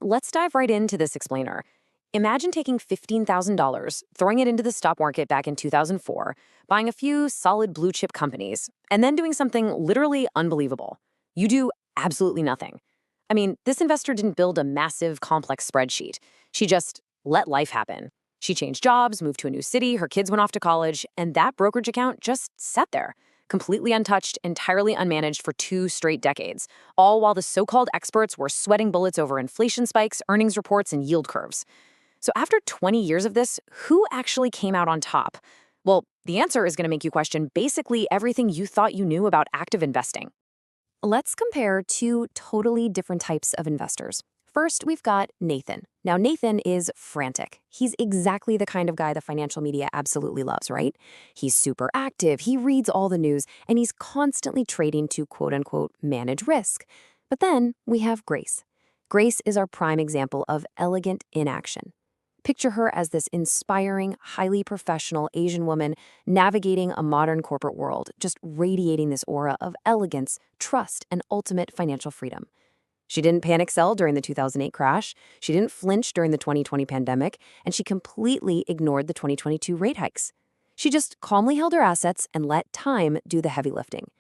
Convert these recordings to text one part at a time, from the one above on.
let's dive right into this explainer. Imagine taking $15,000, throwing it into the stock market back in 2004, buying a few solid blue chip companies, and then doing something literally unbelievable. You do absolutely nothing. I mean, this investor didn't build a massive, complex spreadsheet. She just let life happen. She changed jobs, moved to a new city, her kids went off to college, and that brokerage account just sat there, completely untouched, entirely unmanaged for 2 straight decades, all while the so-called experts were sweating bullets over inflation spikes, earnings reports, and yield curves. So after 20 years of this, who actually came out on top? Well, the answer is going to make you question basically everything you thought you knew about active investing. Let's compare two totally different types of investors. First, we've got Nathan. Now, Nathan is frantic. He's exactly the kind of guy the financial media absolutely loves, right? He's super active, he reads all the news, and he's constantly trading to quote-unquote manage risk. But then we have Grace. Grace is our prime example of elegant inaction. Picture her as this inspiring, highly professional Asian woman navigating a modern corporate world, just radiating this aura of elegance, trust, and ultimate financial freedom. She didn't panic sell during the 2008 crash, she didn't flinch during the 2020 pandemic, and she completely ignored the 2022 rate hikes. She just calmly held her assets and let time do the heavy lifting.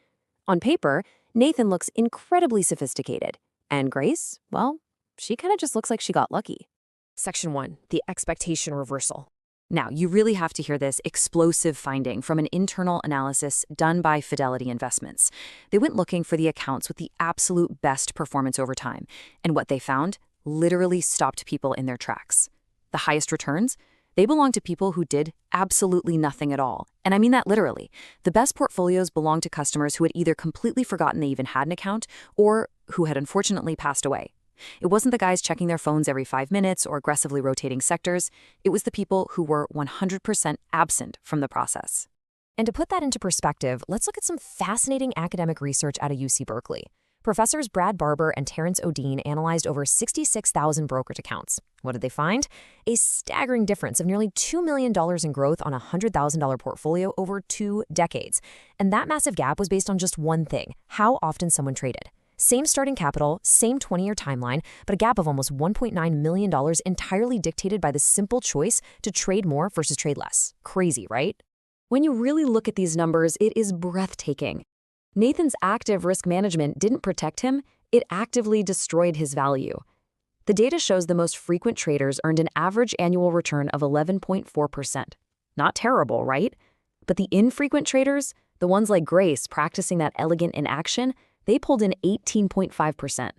On paper, Nathan looks incredibly sophisticated. And Grace, well, she kind of just looks like she got lucky. Section 1, the expectation reversal. Now, you really have to hear this explosive finding from an internal analysis done by Fidelity Investments. They went looking for the accounts with the absolute best performance over time, and what they found literally stopped people in their tracks. The highest returns? They belong to people who did absolutely nothing at all. And I mean that literally. The best portfolios belong to customers who had either completely forgotten they even had an account or who had unfortunately passed away. It wasn't the guys checking their phones every 5 minutes or aggressively rotating sectors. It was the people who were 100% absent from the process. And to put that into perspective, let's look at some fascinating academic research out of UC Berkeley. Professors Brad Barber and Terrence Odeen analyzed over 66,000 brokerage accounts. What did they find? A staggering difference of nearly $2 million in growth on a $100,000 portfolio over 2 decades. And that massive gap was based on just one thing: how often someone traded. Same starting capital, same 20-year timeline, but a gap of almost $1.9 million entirely dictated by the simple choice to trade more versus trade less. Crazy, right? When you really look at these numbers, it is breathtaking. Nathan's active risk management didn't protect him, it actively destroyed his value. The data shows the most frequent traders earned an average annual return of 11.4%. Not terrible, right? But the infrequent traders, the ones like Grace practicing that elegant inaction, they pulled in 18.5%.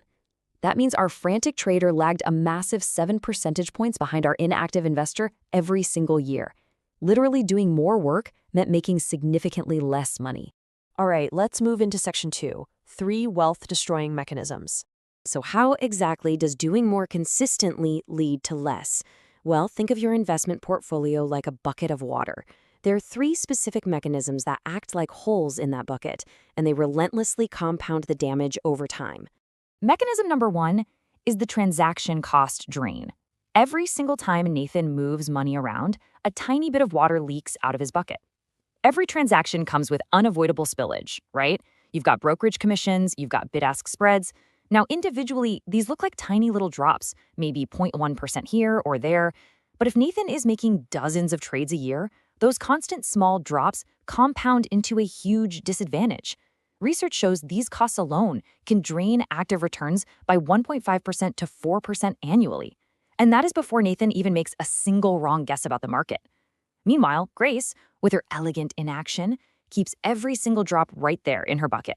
That means our frantic trader lagged a massive 7 percentage points behind our inactive investor every single year. Literally doing more work meant making significantly less money. All right, let's move into Section 2, 3 wealth-destroying mechanisms. So how exactly does doing more consistently lead to less? Well, think of your investment portfolio like a bucket of water. There are 3 specific mechanisms that act like holes in that bucket, and they relentlessly compound the damage over time. Mechanism number 1 is the transaction cost drain. Every single time Nathan moves money around, a tiny bit of water leaks out of his bucket. Every transaction comes with unavoidable spillage, right? You've got brokerage commissions, you've got bid-ask spreads. Now, individually, these look like tiny little drops, maybe 0.1% here or there. But if Nathan is making dozens of trades a year, those constant small drops compound into a huge disadvantage. Research shows these costs alone can drain active returns by 1.5% to 4% annually. And that is before Nathan even makes a single wrong guess about the market. Meanwhile, Grace, with her elegant inaction, keeps every single drop right there in her bucket.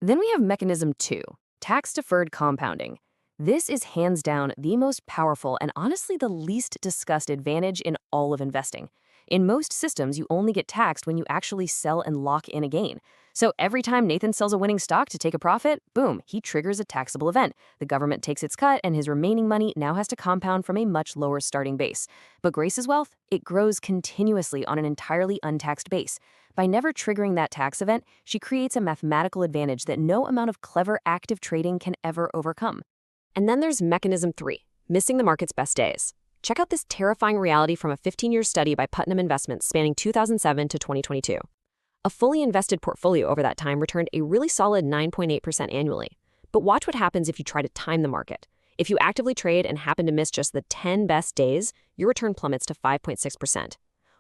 Then we have mechanism 2, tax-deferred compounding. This is hands down the most powerful and honestly the least discussed advantage in all of investing. In most systems, you only get taxed when you actually sell and lock in a gain. So every time Nathan sells a winning stock to take a profit, boom, he triggers a taxable event. The government takes its cut, and his remaining money now has to compound from a much lower starting base. But Grace's wealth, it grows continuously on an entirely untaxed base. By never triggering that tax event, she creates a mathematical advantage that no amount of clever active trading can ever overcome. And then there's mechanism 3, missing the market's best days. Check out this terrifying reality from a 15-year study by Putnam Investments spanning 2007 to 2022. A fully invested portfolio over that time returned a really solid 9.8% annually. But watch what happens if you try to time the market. If you actively trade and happen to miss just the 10 best days, your return plummets to 5.6%.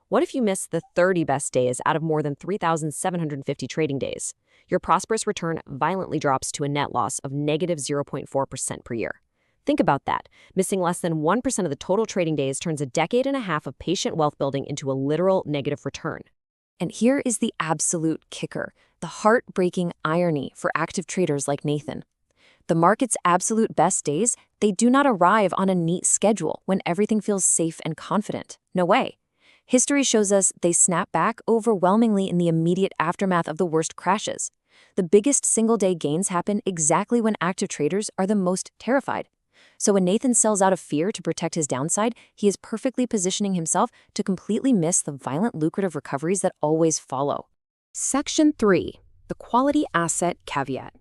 What if you miss the 30 best days out of more than 3,750 trading days? Your prosperous return violently drops to a net loss of negative 0.4% per year. Think about that. Missing less than 1% of the total trading days turns a decade and a half of patient wealth building into a literal negative return. And here is the absolute kicker, the heartbreaking irony for active traders like Nathan. The market's absolute best days, they do not arrive on a neat schedule when everything feels safe and confident. No way. History shows us they snap back overwhelmingly in the immediate aftermath of the worst crashes. The biggest single-day gains happen exactly when active traders are the most terrified. So when Nathan sells out of fear to protect his downside, he is perfectly positioning himself to completely miss the violent lucrative recoveries that always follow. Section 3. The Quality Asset Caveat.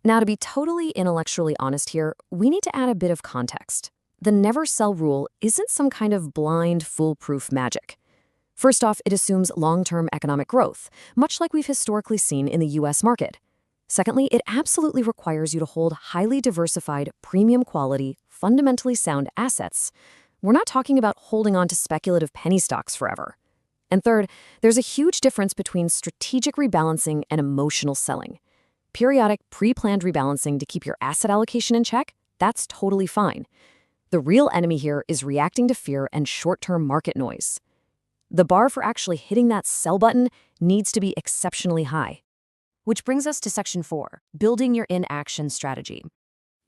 Now, to be totally intellectually honest here, we need to add a bit of context. The never sell rule isn't some kind of blind, foolproof magic. First off, it assumes long-term economic growth, much like we've historically seen in the US market. Secondly, it absolutely requires you to hold highly diversified, premium quality, fundamentally sound assets. We're not talking about holding on to speculative penny stocks forever. And third, there's a huge difference between strategic rebalancing and emotional selling. Periodic, pre-planned rebalancing to keep your asset allocation in check, that's totally fine. The real enemy here is reacting to fear and short-term market noise. The bar for actually hitting that sell button needs to be exceptionally high. Which brings us to Section 4, building your in-action strategy.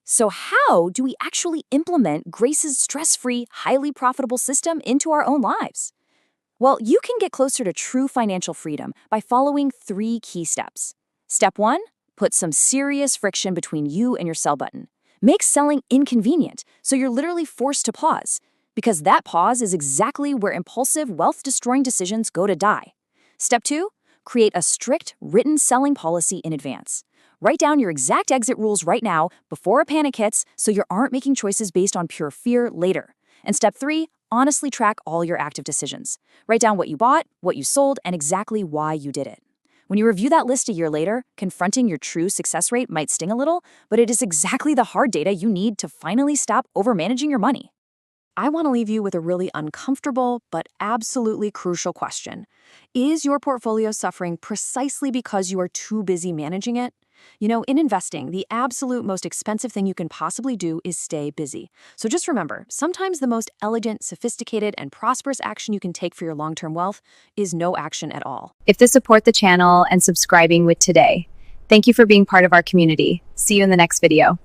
So how do we actually implement Grace's stress-free, highly profitable system into our own lives? Well, you can get closer to true financial freedom by following 3 key steps. Step 1, put some serious friction between you and your sell button. Make selling inconvenient, so you're literally forced to pause, because that pause is exactly where impulsive, wealth-destroying decisions go to die. Step 2, create a strict, written selling policy in advance. Write down your exact exit rules right now before a panic hits so you aren't making choices based on pure fear later. And step 3, honestly track all your active decisions. Write down what you bought, what you sold, and exactly why you did it. When you review that list a year later, confronting your true success rate might sting a little, but it is exactly the hard data you need to finally stop overmanaging your money. I want to leave you with a really uncomfortable but absolutely crucial question. Is your portfolio suffering precisely because you are too busy managing it? You know, in investing, the absolute most expensive thing you can possibly do is stay busy. So just remember, sometimes the most elegant, sophisticated, and prosperous action you can take for your long-term wealth is no action at all. If to support the channel and subscribing with today. Thank you for being part of our community. See you in the next video.